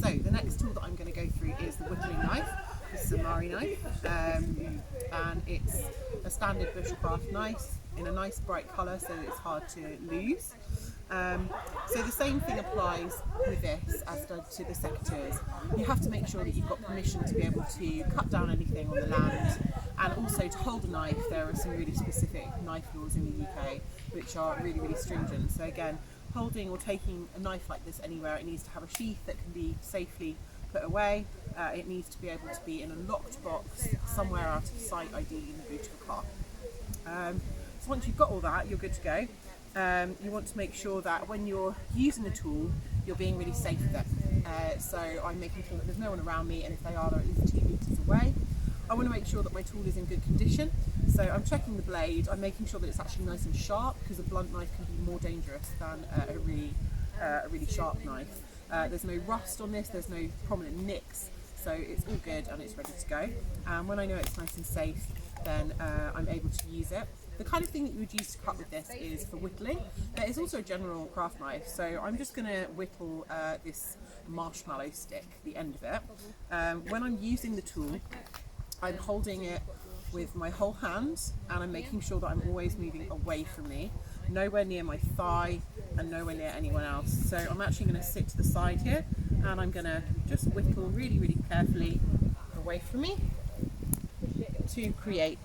So the next tool that I'm going to go through is the Whittling knife. This is a Mari knife, and it's a standard bushcraft knife in a nice bright colour, so it's hard to lose. So the same thing applies with this as does to the secateurs. You have to make sure that you've got permission to be able to cut down anything on the land, and also to hold a knife. There are some really specific knife laws in the UK which are really, really stringent. So again, holding or taking a knife like this anywhere, it needs to have a sheath that can be safely put away. It needs to be able to be in a locked box somewhere out of sight, ideally in the boot of a car. So once you've got all that, you're good to go. You want to make sure that when you're using the tool, you're being really safe with it. So I'm making sure that there's no one around me, and if they are, they're at least 2 meters away. I want to make sure that my tool is in good condition. So I'm checking the blade, I'm making sure that it's actually nice and sharp, because a blunt knife can be more dangerous than a really sharp knife. There's no rust on this, there's no prominent nicks, so it's all good and it's ready to go. And when I know it's nice and safe, then I'm able to use it. The kind of thing that you would use to cut with this is for whittling. There is also a general craft knife, so I'm just going to whittle this marshmallow stick, the end of it. When I'm using the tool, I'm holding it with my whole hand, and I'm making sure that I'm always moving away from me, nowhere near my thigh and nowhere near anyone else. So I'm actually going to sit to the side here, and I'm going to just whittle really, really carefully away from me to create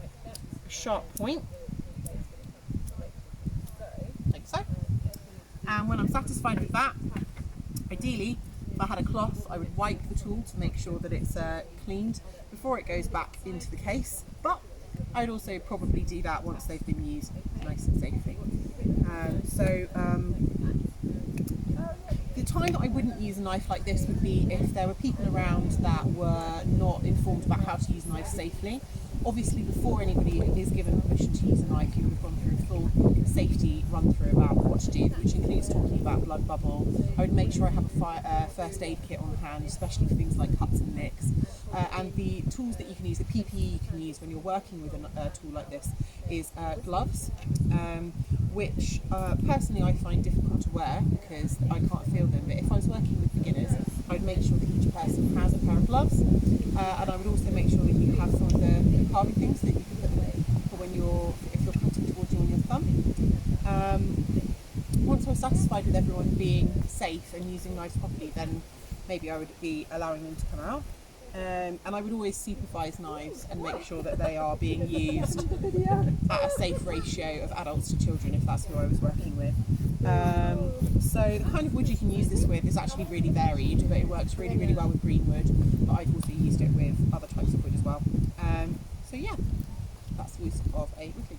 a sharp point, like so. And when I'm satisfied with that, ideally, if I had a cloth, I would wipe the tool to make sure that it's cleaned before it goes back into the case, but I'd also probably do that once they've been used nice and safely. The time that I wouldn't use a knife like this would be if there were people around that were not informed about how to use knives safely. Obviously, before anybody is given permission to use a knife, you would have gone through a full safety run through about what to do, which includes talking about blood bubble. I would make sure I have a first aid kit on hand, especially for things like cuts and nicks. And the tools that you can use, the PPE you can use when you're working with a tool like this is gloves, which personally I find difficult to wear because I can't feel them. But if I was working with beginners, I'd make sure that each person has a pair of gloves, and I would also make sure that you have some of the carving things that you can put them for when if you're cutting towards you on your thumb. Once I was satisfied with everyone being safe and using knives properly, then maybe I would be allowing them to come out. And I would always supervise knives and make sure that they are being used at a safe ratio of adults to children, if that's who I was working with. So the kind of wood you can use this with is actually really varied, but it works really, really well with green wood, but I've also used it with other types of wood as well. So yeah, that's the use of a whittling.